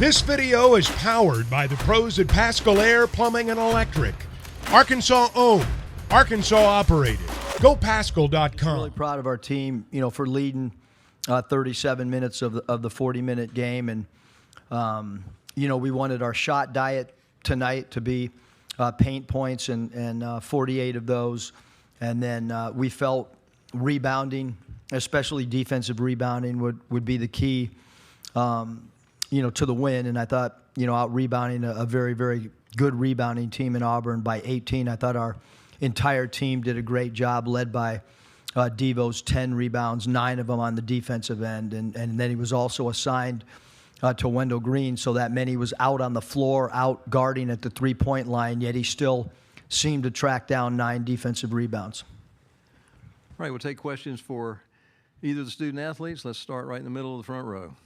This video is powered by the pros at Pascal Air Plumbing and Electric. Arkansas owned, Arkansas operated. GoPascal.com. Really proud of our team, for leading 37 minutes of the 40-minute game. And, we wanted our shot diet tonight to be paint points and 48 of those. And then we felt rebounding, especially defensive rebounding, would be the key, to the win. And I thought, out rebounding a very, very good rebounding team in Auburn by 18. I thought our entire team did a great job, led by Devo's 10 rebounds, 9 of them on the defensive end. And then he was also assigned to Wendell Green, so that meant he was out on the floor, out guarding at the three-point line, yet he still seemed to track down 9 defensive rebounds. All right, we'll take questions for either of the student athletes. Let's start right in the middle of the front row.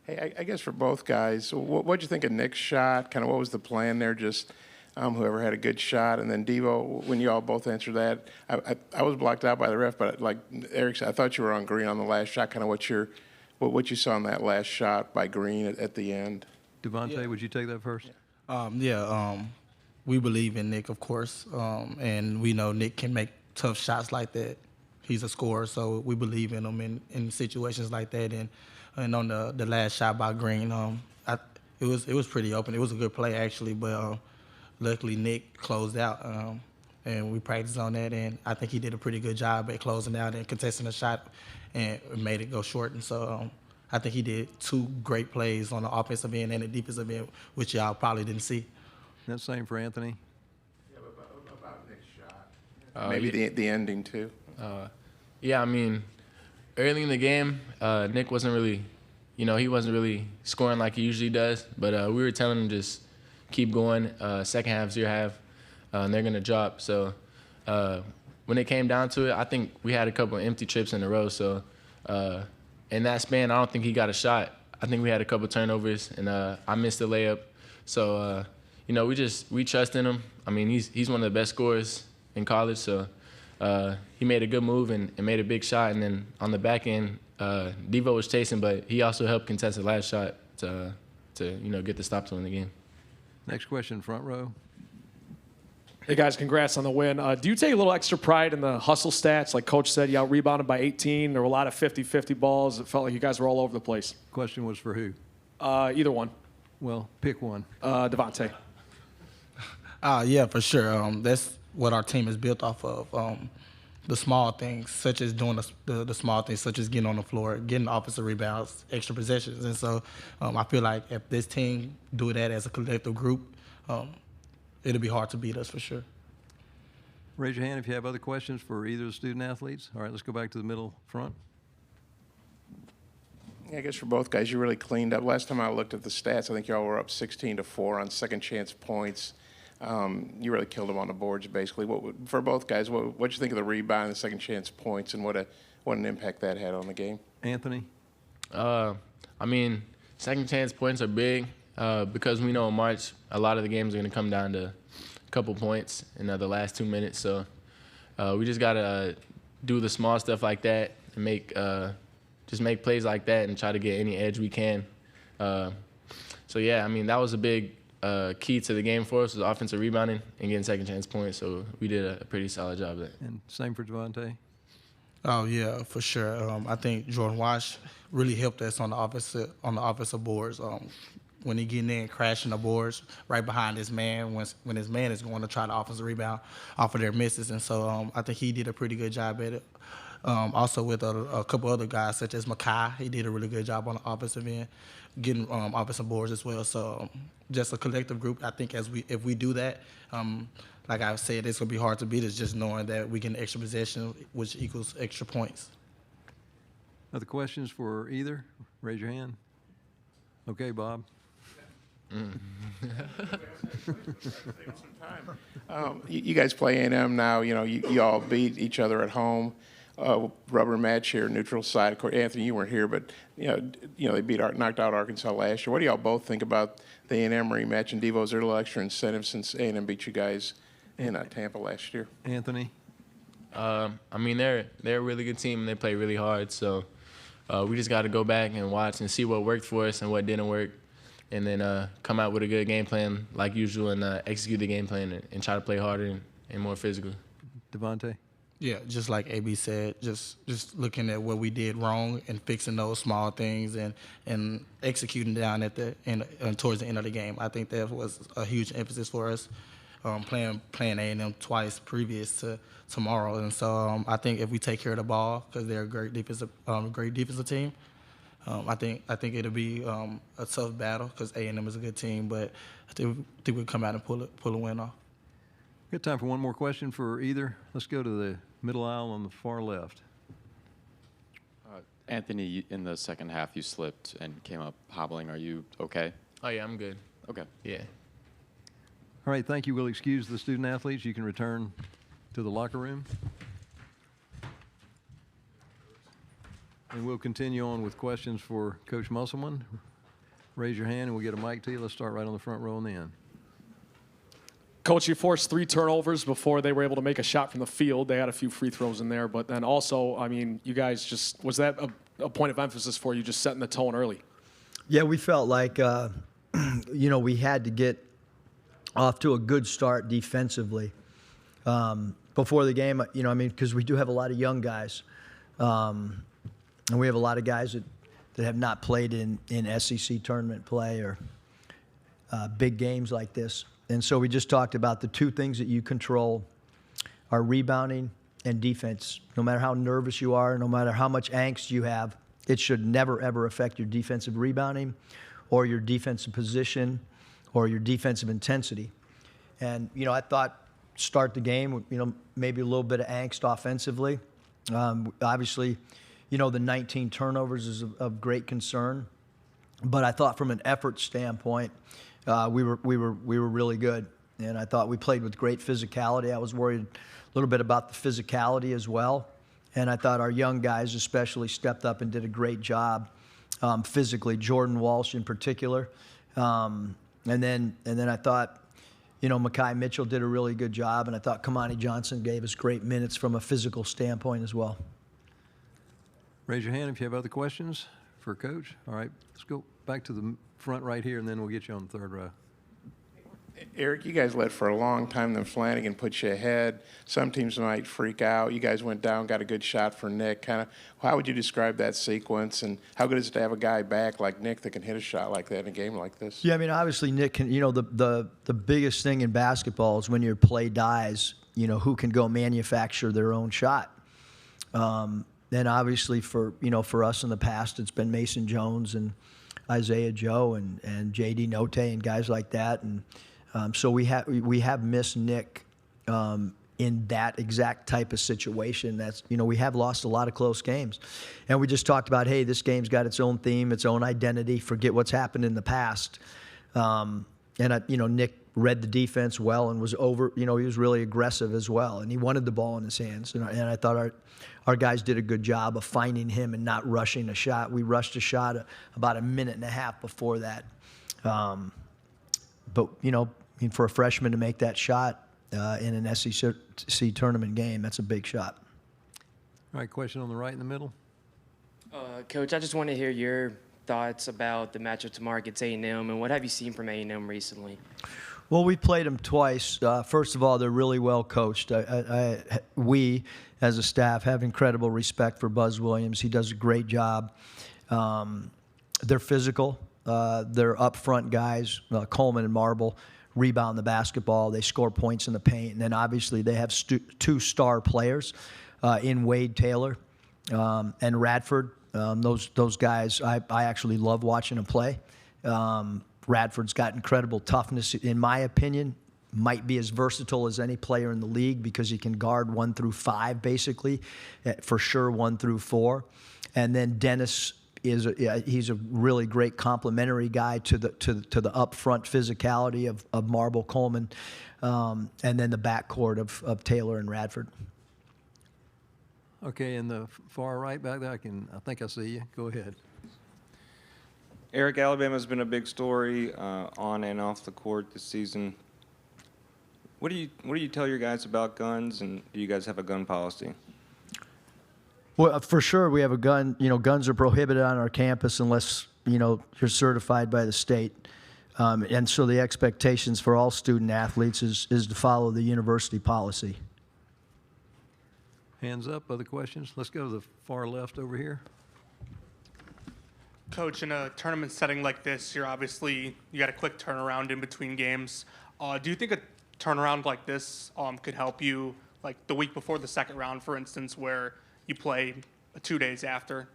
Hey, I guess for both guys, what'd you think of Nick's shot? Kind of what was the plan there? Just whoever had a good shot. And then Devo, when you all both answered that, I was blocked out by the ref, but like Eric said, I thought you were on Green on the last shot. Kind of what you saw on that last shot by Green at the end. Davonte, would you take that first? We believe in Nick, of course, and we know Nick can make tough shots like that. He's a scorer, so we believe in him in situations like that. And on the last shot by Green, it was pretty open. It was a good play actually, but luckily Nick closed out, and we practiced on that. And I think he did a pretty good job at closing out and contesting the shot, and made it go short. And so I think he did 2 great plays on the offensive end and the defensive end, which y'all probably didn't see. That's the same for Anthony. Yeah, about Nick's shot. Maybe the ending too. Early in the game, Nick wasn't really, he wasn't really scoring like he usually does. But we were telling him just keep going. Second half's your half, and they're gonna drop. So when it came down to it, I think we had a couple of empty trips in a row. So in that span, I don't think he got a shot. I think we had a couple turnovers, and I missed the layup. So we trust in him. I mean, he's one of the best scorers in college. So. He made a good move and made a big shot, and then on the back end, Devo was chasing, but he also helped contest the last shot to get the stop to win the game. Next question, front row. Hey guys, congrats on the win. Do you take a little extra pride in the hustle stats? Like Coach said, you out rebounded by 18. There were a lot of 50-50 balls. It felt like you guys were all over the place. Question was for who? Either one. Well, pick one. Davonte. Yeah, for sure. That's what our team is built off of. The small things, such as doing the small things, such as getting on the floor, getting offensive rebounds, extra possessions. And so I feel like if this team do that as a collective group, it'll be hard to beat us for sure. Raise your hand if you have other questions for either of the student athletes. All right, let's go back to the middle front. Yeah, I guess for both guys, you really cleaned up. Last time I looked at the stats, I think y'all were up 16-4 on second chance points. You really killed them on the boards, basically. For both guys, what you think of the rebound and the second chance points, and what an impact that had on the game? Anthony? Second chance points are big because we know in March a lot of the games are going to come down to a couple points in the last 2 minutes. So we just got to do the small stuff like that and make plays like that and try to get any edge we can. That was a big key to the game for us was offensive rebounding and getting second chance points. So we did a pretty solid job of that. And same for Davonte? Oh yeah, for sure. I think Jordan Wash really helped us on the offensive boards. When he getting in, crashing the boards right behind his man when his man is going to try the offensive rebound off of their misses. And so I think he did a pretty good job at it. Also with a couple other guys such as Makai, he did a really good job on the offensive end, getting offensive boards as well. So just a collective group. I think if we do that, like I said, it's gonna be hard to beat us. Just knowing that we get an extra possession, which equals extra points. Other questions for either? Raise your hand. Okay, Bob. You guys play A&M now. You all beat each other at home. Rubber match here, neutral side. Of course, Anthony, you weren't here, but they knocked out Arkansas last year. What do y'all both think about the A&M rematch? And Devo, is there a little extra incentive since A&M beat you guys in Tampa last year? Anthony. They're a really good team and they play really hard. So we just got to go back and watch and see what worked for us and what didn't work, and then come out with a good game plan like usual and execute the game plan and try to play harder and more physical. Devonte? Yeah, just like AB said, just looking at what we did wrong and fixing those small things and executing down at the end, towards the end of the game. I think that was a huge emphasis for us, playing A&M twice previous to tomorrow. And so I think if we take care of the ball, because they're a great defensive team, I think it'll be a tough battle because A&M is a good team, but I think we'll come out and pull a win off. Got time for one more question for either. Let's go to the middle aisle on the far left. Anthony, in the second half, you slipped and came up hobbling. Are you okay? Oh, yeah, I'm good. Okay. Yeah. All right, thank you. We'll excuse the student athletes. You can return to the locker room. And we'll continue on with questions for Coach Musselman. Raise your hand and we'll get a mic to you. Let's start right on the front row on the end. Coach, you forced 3 turnovers before they were able to make a shot from the field. They had a few free throws in there, but then also, I mean, you guys just, was that a point of emphasis for you, just setting the tone early? Yeah, we felt like, we had to get off to a good start defensively before the game, because we do have a lot of young guys. And we have a lot of guys that have not played in SEC tournament play or big games like this. And so we just talked about the 2 things that you control are rebounding and defense. No matter how nervous you are, no matter how much angst you have, it should never, ever affect your defensive rebounding or your defensive position or your defensive intensity. And, I thought start the game, maybe a little bit of angst offensively. Obviously, the 19 turnovers is of great concern. But I thought from an effort standpoint, we were really good, and I thought we played with great physicality. I was worried a little bit about the physicality as well, and I thought our young guys especially stepped up and did a great job physically. Jordan Walsh in particular, and then I thought, Mekhi Mitchell did a really good job, and I thought Kamani Johnson gave us great minutes from a physical standpoint as well. Raise your hand if you have other questions for Coach. All right, let's go back to the front right here, and then we'll get you on the third row. Eric, you guys led for a long time, then Flanagan put you ahead. Some teams might freak out. You guys went down, got a good shot for Nick. How would you describe that sequence, and how good is it to have a guy back like Nick that can hit a shot like that in a game like this? Yeah, obviously Nick can, the biggest thing in basketball is when your play dies, who can go manufacture their own shot. And obviously for us in the past, it's been Mason Jones and Isaiah Joe and J.D. Note and guys like that. And so we have missed Nick in that exact type of situation. That's, we have lost a lot of close games. And we just talked about, hey, this game's got its own theme, its own identity. Forget what's happened in the past. Nick read the defense well and was he was really aggressive as well. And he wanted the ball in his hands. And I thought our guys did a good job of finding him and not rushing a shot. We rushed a shot about a minute and a half before that. But, for a freshman to make that shot in an SEC tournament game, that's a big shot. All right, question on the right in the middle. Coach, I just want to hear your thoughts about the matchup tomorrow against A&M, and what have you seen from A&M recently? Well, we played them twice. First of all, they're really well coached. We, as a staff, have incredible respect for Buzz Williams. He does a great job. They're physical. They're up-front guys. Coleman and Marble rebound the basketball. They score points in the paint. And then, obviously, they have 2 star players in Wade Taylor and Radford. Those guys, I actually love watching them play. Radford's got incredible toughness. In my opinion, might be as versatile as any player in the league because he can guard 1 through 5, basically, for sure 1 through 4. And then Dennis he's a really great complementary guy to the upfront physicality of Marble, Coleman, and then the backcourt of Taylor and Radford. Okay, in the far right back there, I think I see you. Go ahead. Eric, Alabama's been a big story on and off the court this season. What do you tell your guys about guns, and do you guys have a gun policy? Well, for sure, we have a gun. Guns are prohibited on our campus unless, you're certified by the state. And so the expectations for all student athletes is to follow the university policy. Hands up, other questions? Let's go to the far left over here. Coach, in a tournament setting like this, you got a quick turnaround in between games. Do you think a turnaround like this could help you, like the week before the second round, for instance, where you play 2 days after?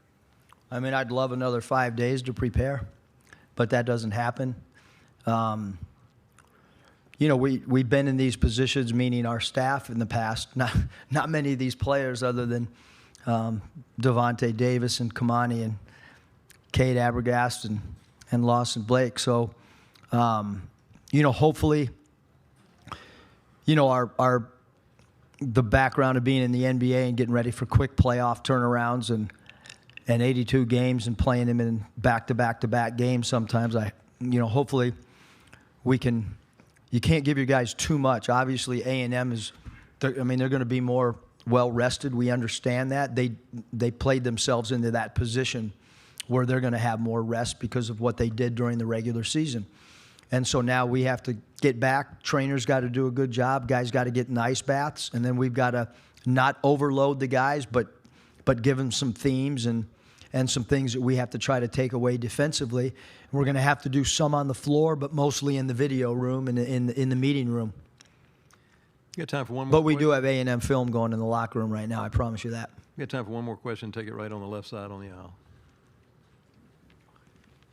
I mean, I'd love another 5 days to prepare, but that doesn't happen. We've been in these positions, meaning our staff in the past. Not many of these players, other than Davonte Davis and Kamani and Cade Abergast and Lawson Blake. So, hopefully, the background of being in the NBA and getting ready for quick playoff turnarounds and 82 games and playing them in back-to-back-to-back games sometimes, hopefully we can. You can't give your guys too much. Obviously, A&M they're going to be more well-rested. We understand that. They played themselves into that position where they're going to have more rest because of what they did during the regular season. And so now we have to get back. Trainers got to do a good job. Guys got to get in ice baths. And then we've got to not overload the guys, but give them some themes and some things that we have to try to take away defensively. We're going to have to do some on the floor, but mostly in the video room and in the meeting room. You got time for one more But we question? do have A&M film going in the locker room right now, I promise you that. You got time for one more question? Take it right on the left side on the aisle.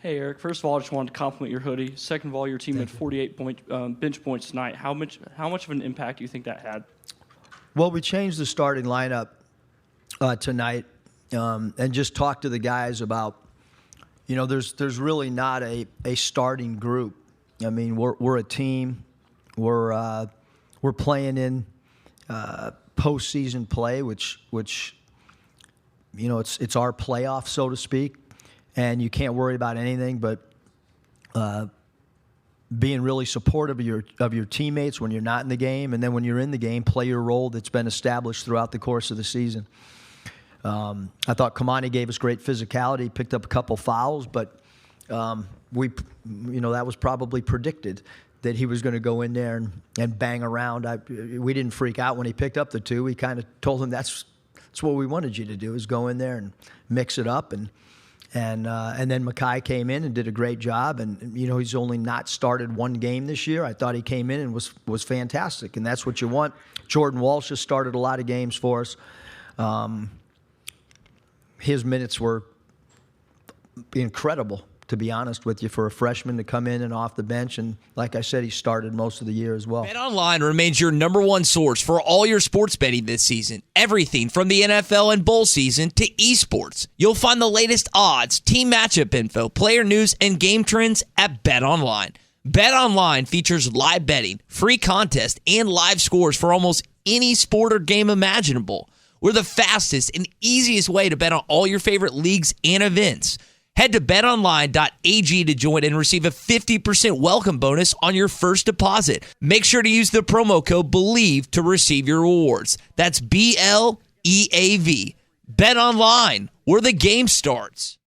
Hey, Eric. First of all, I just wanted to compliment your hoodie. Second of all, your team had 48 bench points tonight. How much of an impact do you think that had? Well, we changed the starting lineup tonight and just talked to the guys about, there's really not a starting group. I mean, we're a team. We're playing in postseason play, which it's our playoff, so to speak. And you can't worry about anything but being really supportive of your teammates when you're not in the game, and then when you're in the game, play your role that's been established throughout the course of the season. I thought Kamani gave us great physicality, picked up a couple fouls, but that was probably predicted that he was going to go in there and bang around. We didn't freak out when he picked up the two. We kind of told him that's what we wanted you to do, is go in there and mix it up. And then Makai came in and did a great job. And he's only not started one game this year. I thought he came in and was fantastic, and that's what you want. Jordan Walsh has started a lot of games for us. His minutes were incredible, to be honest with you, for a freshman to come in and off the bench. And like I said, he started most of the year as well. BetOnline remains your number one source for all your sports betting this season. Everything from the NFL and bowl season to esports. You'll find the latest odds, team matchup info, player news, and game trends at BetOnline. BetOnline features live betting, free contests, and live scores for almost any sport or game imaginable. We're the fastest and easiest way to bet on all your favorite leagues and events. Head to betonline.ag to join and receive a 50% welcome bonus on your first deposit. Make sure to use the promo code BELIEVE to receive your rewards. That's BLEAV. Bet online, where the game starts.